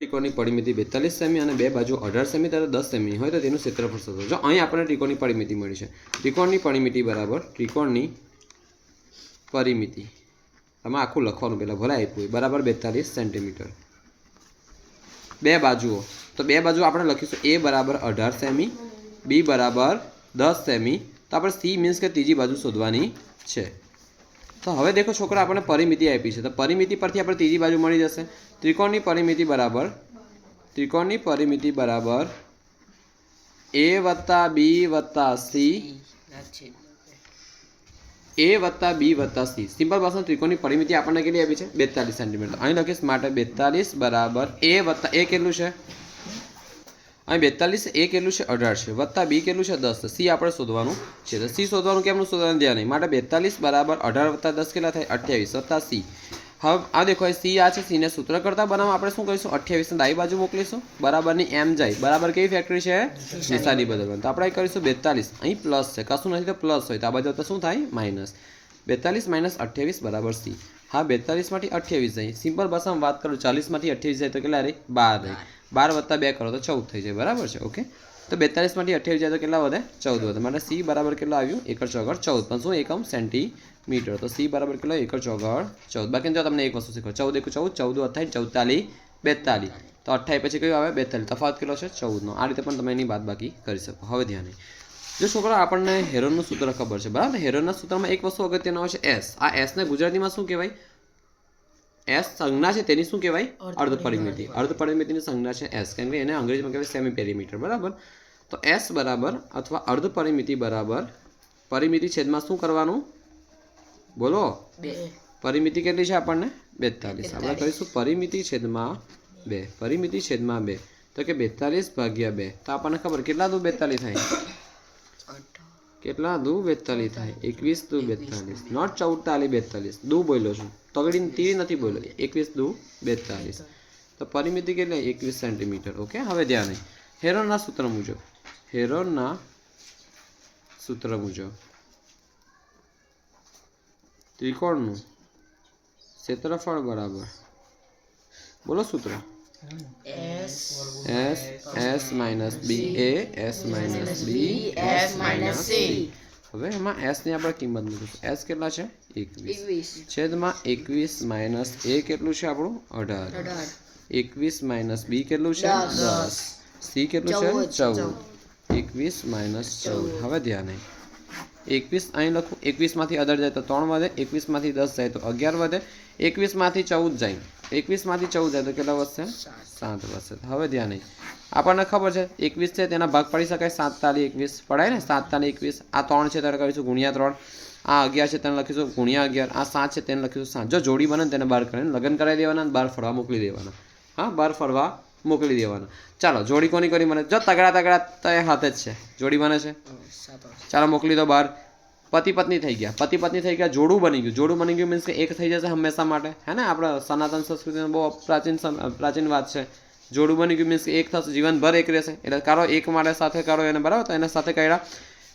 ત્રિકોણની પરિમિતિ 42 સેમી અને બે બાજુ 18 સેમી તથા 10 સેમી હોય તો તેનું ક્ષેત્રફળ શોધો। જો અહીં આપણને ત્રિકોણની પરિમિતિ મળી છે। ત્રિકોણની પરિમિતિ બરાબર ત્રિકોણની પરિમિતિ આમાં આખું લખવાનું પહેલાં ભલે આપ્યું હોય બરાબર 42 સેન્ટીમીટર। બે બાજુઓ તો બે બાજુ આપણે લખીશું એ બરાબર 18 સેમી બી બરાબર 10 સેમી તો આપણે સી મીન્સ કે ત્રીજી બાજુ શોધવાની છે। तो हवे देखो छोकरा आपने परिमिति आपी है तो परिमिति परथी आपणे तीजी बाजू मळी जशे। त्रिकोणनी परिमिति बराबर ए वत्ता बी वत्ता सी ए वत्ता बी वत्ता सी सिंपल भाषा त्रिकोणनी परिमिति आपणे केटली आपी छे 42 सेंटीमीटर। अहीं लखीश माटे 42 बराबर ए वत्ता ए केटलुं छे अहीं 42 ए केटलुं छे 18 छे वत्ता बी केटलुं छे 10 सी आपणे शोधवानुं छे। तो सी शोधवानुं केमनुं शोधवानुं ध्यान नहीं माटे 42 बराबर 18 वत्ता 10 केटला थाय 28 वत्ता सी। हवे आ देखो सी आ छे सी ने सूत्र करता बनाववा आपणे शुं करीशुं 28 ने डाबी बाजू मोकलीशुं बराबरनी एम जाय बराबर केवी फैक्टरी छे निशानी बदलवानी तो आपणे करीशुं 42 अहीं प्लस छे कशुं नथी तो प्लस होय तो आ बाजू तो शुं थाय माइनस 42 माइनस 28 बराबर सी। हाँ 42 मांथी 28 जाए सिंपल भाषामां वात करूं 40 मांथी 28 जाए तो केटला रहे 12 रहे 12 वत्ता 2 करो तो 14 थई जाए बराबर है। ओके तो 42 मांथी 28 जाए तो केटला वधे 14 वधे माटे सी बराबर केटलो आव्यो 1 चौगड़ 14 पण शुं एकम सेंटीमीटर तो सी बराबर केटलो 1 चौगड़ 14। बाकी जो तमने एक वस्तु शीखो 14 1 14 14 28 44 42 तो 28 पछी कयुं आवे 42 तफावत केटलो छे 14 नो। आ रीते पण तमे एनी बादबाकी करी शको। हवे ध्यान जो छोकरा आपने हेरोनનું सूत्र खबर है बराबर हेरोनના सूत्रमां एक वस्तु अगत्यनो आवशे एस। आ एस ने गुजरातीमां शुं कहेवाय एस संज्ञा है तेनी शुं कहेवाय अर्धपरिमिति। अर्धपरिमितिनी संज्ञा है एस केम के एने अंग्रेजीमां कहेवाय सेमी पेरीमीटर बराबर। तो एस बराबर अथवा अर्धपरिमिति बराबर परिमिति छेदमां शुं करवानुं बोलो परिमिति केटली छे आपणने 42 आपणे कहीशुं परिमिति छेदमां 2 परिमिति छेदमां 2 तो के 42 भाग्या 2 तो आपणने खबर केटला दू 42 थाय केटला दू 42 थाय 21 दू 42 नॉट 44 42 दू बोल्यो छुं तगड़ी तीरी नहीं बोलो 21 दू 42 तो परिमिति के 21 सेंटीमीटर। ओके हवे ध्यान हेरोनના सूत्र मुजब त्रिकोणનું क्षेत्रफळ बराबर बोलो सूत्र S minus B A S minus B S minus C. हवे एमां S ની આપણે કિંમત મૂકીશું S કેટલા છે 21 છેદમાં 21 માઈનસ A કેટલું છે આપણું 18 21 માઈનસ B કેટલું છે 10 C કેટલું છે 14 21 માઈનસ 14। હવે ધ્યાન 21 અહીં લખું 21 માંથી 18 જાય તો 3 વધે 21 માંથી 10 જાય તો 11 વધે 21 માંથી 14 જાય 21 માંથી 14 જાય તો કેટલા વધશે 7 વધશે। હવે ધ્યાન આપણને ખબર છે 21 છે તેના ભાગ પાડી શકાય 7 તાલી 21 પડાય ને 7 તાલી 21 આ 3 છે ત્યારે કરીશું ગુણ્યા 3 आ 11 છે તેને લખીશું ગુણ્યા 11 આ 7 છે તેને લખીશું 7 જો જોડી બને તેને બહાર કરીને લગ્ન કરાવી દેવાના અને બહાર ફરવા મોકલી દેવાના। हाँ बहार फरवा मोकली देवाना। चलो जोड़ी कोनी करी मने जो तगड़ा तगड़ा तो ए हाथ ज छे जोड़ी बने छे चलो मोकली दो बहार पति पत्नी थई गया जोड़ू बनी गयुं मीन्स के एक थई जशे हमेशा माटे है ने आपणे सनातन संस्कृति बहुत प्राचीन बात है। जोड़ू बनी गयुं मीन्स के एक थशे जीवनभर एक रहेशे एटले कारो एक माटे साथे कारो एने बराबर तो एने साथे काढ्या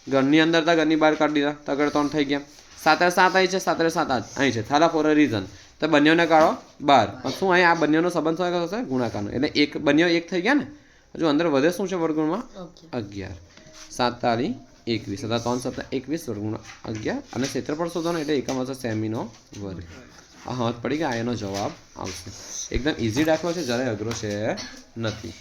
घरनी अंदर था घरनी बहार काढी दीधा तगड़ 3 थई गया 7 7 आई छे 7 7 आई छे थाला फॉर अ रीजन तो बन्योने काढो 12 शुं अहीं आ बन्योनो संबंध शुं थशे गुणाकारनो एटले एक बन्यो एक थई गया ने हजू अंदर वधे शुं छे वर्गमूळमां 11 7 ताली 21 अथवा 3 7 21 वर्गमूळ 11 અને ક્ષેત્રફળ શોધવાનું એટલે એકમ હશે સેમીનો વર્ગ। આ સમજ પડી કે આ એનો જવાબ આવશે। એકદમ ઈઝી દાખલો છે જરાય અઘરો છે નથી।